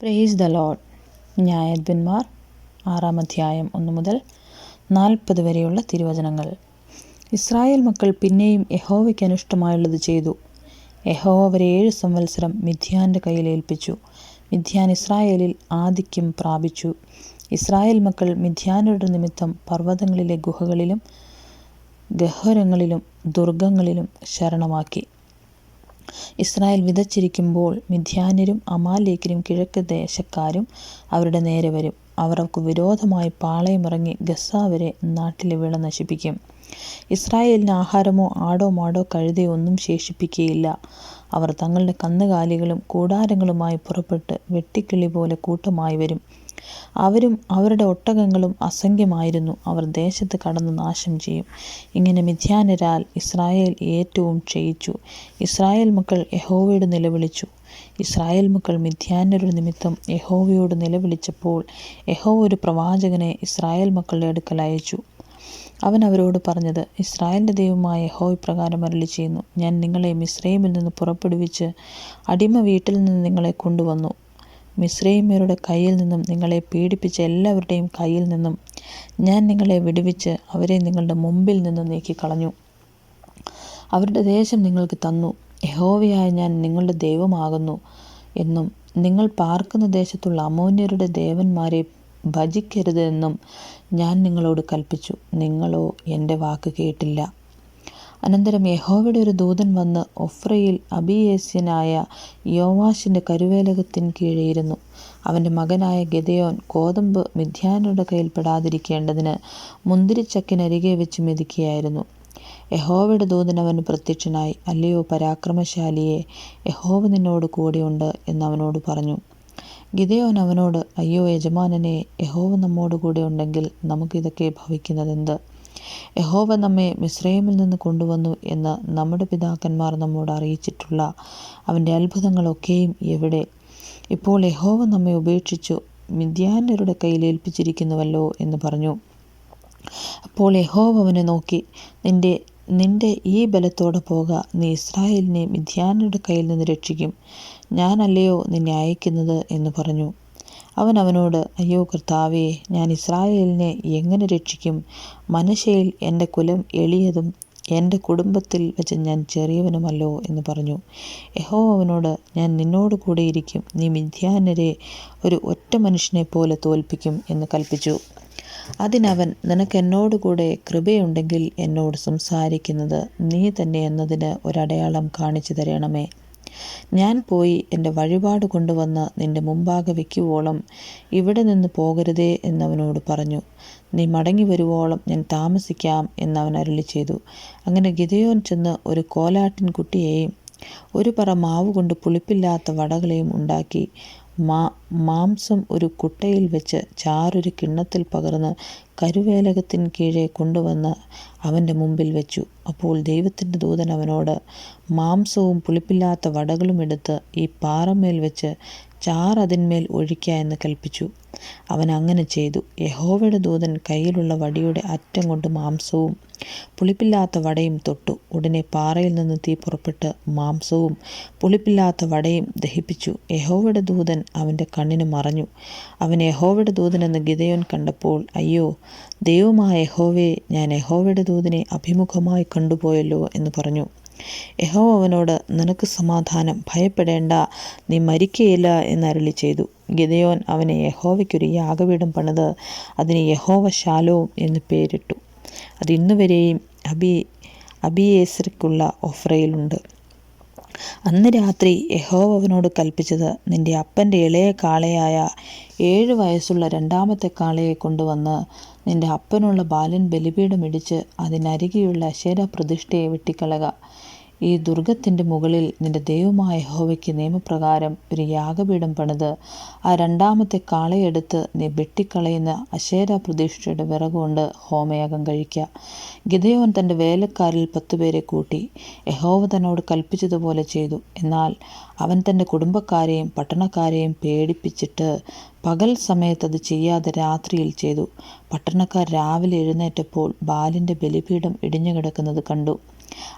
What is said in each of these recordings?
Praise the Lord. ന്യായാധിപന്മാർ 6-ാം അധ്യായം 1 മുതൽ 40 വരെയുള്ള തിരുവചനങ്ങൾ. ഇസ്രായേൽ മക്കൾ പിന്നെയും യഹോവയ്ക്ക് അനിഷ്ടമായുള്ളത് ചെയ്തു. യഹോവ അവരെ 7 സംവത്സരം മിദ്യാന്റെ കയ്യിൽ ഏൽപ്പിച്ചു. മിദ്യാൻ ഇസ്രായേലിൽ ആധിക്യം പ്രാപിച്ചു. ഇസ്രായേൽ മക്കൾ മിദ്യാനരുടെ നിമിത്തം പർവ്വതങ്ങളിലെ ഗുഹകളിലും ഗഹ്വരങ്ങളിലും ദുർഗങ്ങളിലും ശരണമാക്കി. ഇസ്രായേൽ വിതച്ചിരിക്കുമ്പോൾ മിദ്യാന്യരും അമാലേക്യരും കിഴക്ക് ദേശക്കാരും അവരുടെ നേരെ വരും. അവർക്ക് വിരോധമായി പാളയമിറങ്ങി ഗസ്സാ വരെ നാട്ടിലെ വിള നശിപ്പിക്കും. ഇസ്രായേലിന് ആഹാരമോ ആടോ മാടോ കഴുതയോ ഒന്നും ശേഷിപ്പിക്കുകയില്ല. അവർ തങ്ങളുടെ കന്നുകാലികളും കൂടാരങ്ങളുമായി പുറപ്പെട്ട് വെട്ടുക്കിളി പോലെ കൂട്ടമായി വരും. അവരും അവരുടെ ഒട്ടകങ്ങളും അസംഖ്യമായിരുന്നു. അവർ ദേശത്ത് കടന്ന് നാശം ചെയ്യും. ഇങ്ങനെ മിദ്യാന്യരാൽ ഇസ്രായേൽ ഏറ്റവും ക്ഷയിച്ചു. ഇസ്രായേൽ മക്കൾ യഹോവയോട് നിലവിളിച്ചു. ഇസ്രായേൽ മക്കൾ മിദ്യാന്യരുടെ നിമിത്തം യഹോവയോട് നിലവിളിച്ചപ്പോൾ യഹോവ ഒരു പ്രവാചകനെ ഇസ്രായേൽ മക്കളുടെ അടുക്കൽ അയച്ചു. അവൻ അവരോട് പറഞ്ഞത്, ഇസ്രായേലിൻ്റെ ദൈവമായ യഹോവ ഇപ്രകാരം അരുളിച്ചെയ്യുന്നു: ഞാൻ നിങ്ങളെ മിസ്രയീമിൽ നിന്ന് പുറപ്പെടുവിച്ച് അടിമ വീട്ടിൽ നിന്ന് നിങ്ങളെ കൊണ്ടുവന്നു. മിസ്രയീമ്യരുടെ കയ്യിൽ നിന്നും നിങ്ങളെ പീഡിപ്പിച്ച എല്ലാവരുടെയും കയ്യിൽ നിന്നും ഞാൻ നിങ്ങളെ വിടുവിച്ച് അവരെ നിങ്ങളുടെ മുമ്പിൽ നിന്ന് നീക്കിക്കളഞ്ഞു. അവരുടെ ദേശം നിങ്ങൾക്ക് തന്നു. യഹോവയായ ഞാൻ നിങ്ങളുടെ ദൈവമാകുന്നു എന്നും നിങ്ങൾ പാർക്കുന്ന ദേശത്തുള്ള അമ്മോന്യരുടെ ദേവന്മാരെ ഭജിക്കരുത് എന്നും ഞാൻ നിങ്ങളോട് കൽപ്പിച്ചു. നിങ്ങളോ എൻ്റെ വാക്ക് കേട്ടില്ല. അനന്തരം യഹോവയുടെ ഒരു ദൂതൻ വന്ന് ഒഫ്രയിൽ അബീയേസ്യനായ യോവാശിൻ്റെ കരുവേലകത്തിന് കീഴെ ഇരുന്നു. അവൻ്റെ മകനായ ഗിദെയോൻ ഗോതമ്പ് മിദ്യാന്യരുടെ കയ്യിൽ പെടാതിരിക്കേണ്ടതിന് മുന്തിരിച്ചക്കിനരികെ വെച്ച് മെതിക്കുകയായിരുന്നു. യഹോവയുടെ ദൂതൻ അവന് പ്രത്യക്ഷനായി, അല്ലയോ പരാക്രമശാലിയെ, യഹോവ നിന്നോട് കൂടെയുണ്ട് എന്ന് അവനോട് പറഞ്ഞു. ഗിദെയോൻ അവനോട്, അയ്യോ യജമാനനെ, യഹോവ നമ്മോട് കൂടെ ഉണ്ടെങ്കിൽ നമുക്കിതൊക്കെ ഭവിക്കുന്നതെന്ത്? യഹോവ നമ്മെ മിസ്രയീമിൽ നിന്ന് കൊണ്ടുവന്നു എന്ന് നമ്മുടെ പിതാക്കന്മാർ നമ്മോട് അറിയിച്ചിട്ടുള്ള അവൻ്റെ അത്ഭുതങ്ങളൊക്കെയും എവിടെ? ഇപ്പോൾ യഹോവ നമ്മെ ഉപേക്ഷിച്ചു മിദ്യാന്യരുടെ കയ്യിൽ ഏൽപ്പിച്ചിരിക്കുന്നുവല്ലോ എന്ന് പറഞ്ഞു. അപ്പോൾ യഹോവ അവനെ നോക്കി, നിന്റെ ഈ ബലത്തോടെ പോക, നീ ഇസ്രായേലിനെ മിദ്യാന്യരുടെ കയ്യിൽ നിന്ന് രക്ഷിക്കും. ഞാനല്ലയോ നിന്നെ അയക്കുന്നത് എന്ന് പറഞ്ഞു. അവൻ അവനോട്, അയ്യോ കർത്താവേ, ഞാൻ ഇസ്രായേലിനെ എങ്ങനെ രക്ഷിക്കും? മനശ്ശെയിൽ എൻ്റെ കുലം എളിയതും എൻ്റെ കുടുംബത്തിൽ വെച്ച് ഞാൻ ചെറിയവനുമല്ലോ എന്ന് പറഞ്ഞു. യഹോവ അവനോട്, ഞാൻ നിന്നോട് കൂടെ ഇരിക്കും. നീ മിദ്യാന്യരെ ഒരു ഒറ്റ മനുഷ്യനെ പോലെ തോൽപ്പിക്കും എന്ന് കൽപ്പിച്ചു. അതിനവൻ, നിനക്ക് എന്നോട് കൂടെ കൃപയുണ്ടെങ്കിൽ എന്നോട് സംസാരിക്കുന്നത് നീ തന്നെ എന്നതിന് ഒരടയാളം കാണിച്ചു തരണമേ. ഞാൻ പോയി എൻ്റെ വഴിപാട് കൊണ്ടുവന്ന് നിന്റെ മുമ്പാകെ വയ്ക്കുവോളം ഇവിടെ നിന്ന് പോകരുതേ എന്നവനോട് പറഞ്ഞു. നീ മടങ്ങി വരുവോളം ഞാൻ താമസിക്കാം എന്നവൻ അരുളിച്ചെയ്തു. അങ്ങനെ ഗിദെയോൻ ചെന്ന് ഒരു കോലാട്ടിൻ കുട്ടിയെയും ഒരു പറ മാവ് കൊണ്ട് പുളിപ്പില്ലാത്ത വടകളെയും ഉണ്ടാക്കി മാംസം ഒരു കുട്ടയിൽ വെച്ച് ചാറൊരു കിണ്ണത്തിൽ പകർന്ന് കരുവേലകത്തിന് കീഴെ കൊണ്ടുവന്ന് അവൻ്റെ മുമ്പിൽ വെച്ചു. അപ്പോൾ ദൈവത്തിൻ്റെ ദൂതൻ അവനോട്, മാംസവും പുളിപ്പില്ലാത്ത വടകളും എടുത്ത് ഈ പാറമേൽ വെച്ച് ചാറ് അതിന്മേൽ ഒഴിക്ക എന്ന് കൽപ്പിച്ചു. അവൻ അങ്ങനെ ചെയ്തു. യഹോവയുടെ ദൂതൻ കയ്യിലുള്ള വടിയുടെ അറ്റം കൊണ്ട് മാംസവും പുളിപ്പില്ലാത്ത വടയും തൊട്ടു. ഉടനെ പാറയിൽ നിന്ന് തീ പുറപ്പെട്ട് മാംസവും പുളിപ്പില്ലാത്ത വടയും ദഹിപ്പിച്ചു. യഹോവയുടെ ദൂതൻ അവൻ്റെ കണ്ണിന് മറഞ്ഞു. അവൻ യഹോവയുടെ ദൂതനെന്ന് ഗിദെയോൻ കണ്ടപ്പോൾ, അയ്യോ ദൈവമായ യഹോവേ, ഞാൻ യഹോവയുടെ ദൂതനെ അഭിമുഖമായി കണ്ടുപോയല്ലോ എന്ന് പറഞ്ഞു. യഹോവ അവനോട്, നിനക്ക് സമാധാനം, ഭയപ്പെടേണ്ട, നീ മരിക്കയില്ല എന്ന് അരുളിച്ചെയ്തു. ഗിദെയോൻ അവനെ യഹോവയ്ക്കൊരു യാഗപീഠം പണിത് അതിന് യഹോവ ശാലോം എന്ന് പേരിട്ടു. അത് ഇന്നുവരെയും അബീയേസ്രിക്കുള്ള ഒഫ്രയിലുണ്ട്. അന്ന് രാത്രി യഹോവ അവനോട് കൽപ്പിച്ചത്, നിന്റെ അപ്പൻ്റെ ഇളയ കാളയായ 7 വയസ്സുള്ള രണ്ടാമത്തെ കാളയെ കൊണ്ടുവന്ന് നിന്റെ അപ്പനുള്ള ബാലൻ ബലിപീഠം ഇടിച്ച് അതിനരികെയുള്ള അശേരാ പ്രതിഷ്ഠയെ വെട്ടിക്കളക. ഈ ദുർഗത്തിൻ്റെ മുകളിൽ നിന്റെ ദൈവമായ യഹോവയ്ക്ക് നിയമപ്രകാരം ഒരു യാഗപീഠം പണിത് ആ രണ്ടാമത്തെ കാളയെടുത്ത് നീ വെട്ടിക്കളയുന്ന അശേരാ പ്രതിഷ്ഠയുടെ വിറകുകൊണ്ട് ഹോമയാഗം കഴിക്കുക. ഗിദെയോൻ തൻ്റെ വേലക്കാരിൽ 10 പേരെ കൂട്ടി യഹോവ തന്നോട് കൽപ്പിച്ചതുപോലെ ചെയ്തു. എന്നാൽ അവൻ തൻ്റെ കുടുംബക്കാരെയും പട്ടണക്കാരെയും പേടിപ്പിച്ചിട്ട് പകൽ സമയത്ത് അത് ചെയ്യാതെ രാത്രിയിൽ ചെയ്തു. പട്ടണക്കാർ രാവിലെ എഴുന്നേറ്റപ്പോൾ ബാലിൻ്റെ ബലിപീഠം ഇടിഞ്ഞു കിടക്കുന്നത് കണ്ടു.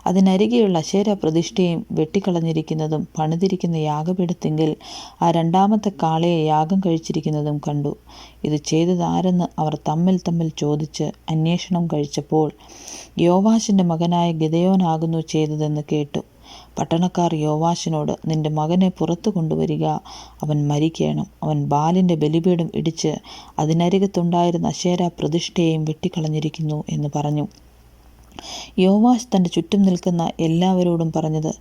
അതിനരികെയുള്ള അശേര പ്രതിഷ്ഠയും വെട്ടിക്കളഞ്ഞിരിക്കുന്നതും പണിതിരിക്കുന്ന യാഗപീഠത്തിങ്കിൽ ആ രണ്ടാമത്തെ കാളയെ യാഗം കഴിച്ചിരിക്കുന്നതും കണ്ടു. ഇത് ചെയ്തതാരെന്ന് അവർ തമ്മിൽ തമ്മിൽ ചോദിച്ച് അന്വേഷണം കഴിച്ചപ്പോൾ യോവാശിൻ്റെ മകനായ ഗിദെയോനാകുന്നു ചെയ്തതെന്ന് കേട്ടു. പട്ടണക്കാർ യോവാശിനോട്, നിന്റെ മകനെ പുറത്തു കൊണ്ടുവരിക, അവൻ മരിക്കണം. അവൻ ബാലിൻ്റെ ബലിപീഠം ഇടിച്ച് അതിനരികത്തുണ്ടായിരുന്ന അശേര പ്രതിഷ്ഠയെയും വെട്ടിക്കളഞ്ഞിരിക്കുന്നു എന്ന് പറഞ്ഞു. യോവാശ് തൻ്റെ ചുറ്റും നിൽക്കുന്ന എല്ലാവരോടും പറഞ്ഞത്,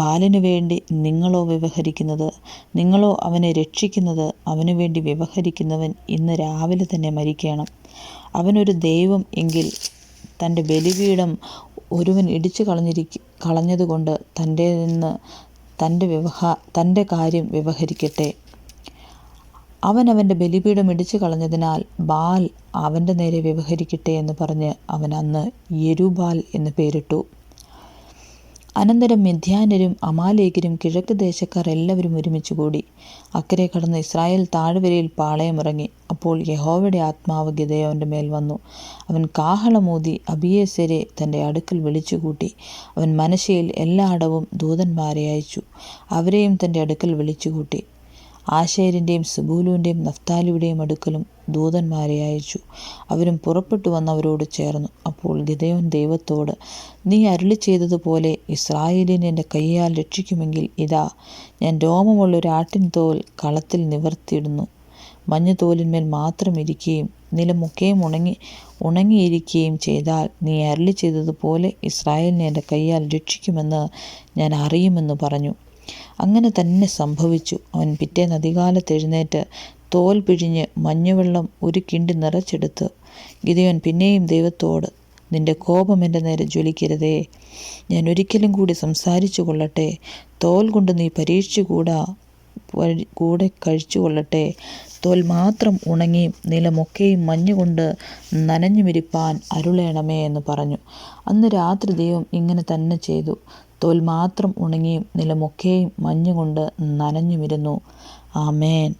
ബാലിനു വേണ്ടി നിങ്ങളോ വ്യവഹരിക്കുന്നത്, നിങ്ങളോ അവനെ രക്ഷിക്കുന്നത്? അവനു വേണ്ടി വ്യവഹരിക്കുന്നവൻ ഇന്ന് രാവിലെ തന്നെ മരിക്കണം. അവനൊരു ദൈവം എങ്കിൽ തൻ്റെ ബലിപീഠം ഒരുവൻ ഇടിച്ചു കളഞ്ഞതുകൊണ്ട് തൻ്റെ കാര്യം വ്യവഹരിക്കട്ടെ. അവൻ അവൻ്റെ ബലിപീഠം ഇടിച്ചു കളഞ്ഞതിനാൽ ബാൽ അവൻ്റെ നേരെ വ്യവഹരിക്കട്ടെ എന്ന് പറഞ്ഞ് അവൻ അന്ന് യെരുബാൽ എന്ന് പേരിട്ടു. അനന്തരം മിദ്യാന്യരും അമാലേക്കരും കിഴക്ക് ദേശക്കാർ എല്ലാവരും ഒരുമിച്ച് കൂടി അക്കരെ കടന്ന് ഇസ്രായേൽ താഴ്വരയിൽ പാളയമിറങ്ങി. അപ്പോൾ യഹോവയുടെ ആത്മാവ് ഗിദെയോൻ്റെ മേൽ വന്നു. അവൻ കാഹളമൂതി അബിയേസരെ തൻ്റെ അടുക്കൽ വിളിച്ചുകൂട്ടി. അവൻ മനശ്ശെയിൽ എല്ലായിടവും ദൂതന്മാരെ അയച്ചു. അവരെയും തൻ്റെ അടുക്കൽ വിളിച്ചുകൂട്ടി. ആശേരിൻ്റെയും സെബൂലൂൻ്റെയും നഫ്താലിയുടെയും അടുക്കലും ദൂതന്മാരെ അയച്ചു. അവരും പുറപ്പെട്ടു വന്നവരോട് ചേർന്നു. അപ്പോൾ ഗിദെയോൻ ദൈവത്തോട്, നീ അരുളി ചെയ്തതുപോലെ ഇസ്രായേലിനെ എൻ്റെ കൈയാൽ രക്ഷിക്കുമെങ്കിൽ ഇതാ, ഞാൻ രോമമുള്ളൊരു ആട്ടിൻ തോൽ കളത്തിൽ നിവർത്തിയിടുന്നു. മഞ്ഞുതോലിന്മേൽ മാത്രം ഇരിക്കുകയും നിലമൊക്കെയും ഉണങ്ങിയിരിക്കുകയും ചെയ്താൽ നീ അരുളി ചെയ്തതുപോലെ ഇസ്രായേലിനെ എൻ്റെ കൈയാൽ രക്ഷിക്കുമെന്ന് ഞാൻ അറിയുമെന്ന് പറഞ്ഞു. അങ്ങനെ തന്നെ സംഭവിച്ചു. അവൻ പിറ്റേന്ന് അതികാലത്ത് എഴുന്നേറ്റ് തോൽ പിഴിഞ്ഞ് മഞ്ഞുവെള്ളം ഒരു കിണ്ടി നിറച്ചെടുത്ത് ഗിദെയോൻ പിന്നെയും ദൈവത്തോട്, നിന്റെ കോപം എൻ്റെ നേരെ ജ്വലിക്കരുതേ, ഞാൻ ഒരിക്കലും കൂടി സംസാരിച്ചു കൊള്ളട്ടെ. തോൽ കൊണ്ട് നീ പരീക്ഷിച്ചു കൂടെ കഴിച്ചു കൊള്ളട്ടെ. തോൽ മാത്രം ഉണങ്ങിയും നിലമൊക്കെയും മഞ്ഞുകൊണ്ട് നനഞ്ഞുമിരിപ്പാൻ അരുളേണമേ എന്ന് പറഞ്ഞു. അന്ന് രാത്രി ദൈവം ഇങ്ങനെ തന്നെ ചെയ്തു. തോൽ മാത്രം ഉണങ്ങിയും നിലമൊക്കെയും മഞ്ഞുകൊണ്ട് നനഞ്ഞുമിരുന്നു. ആമേൻ.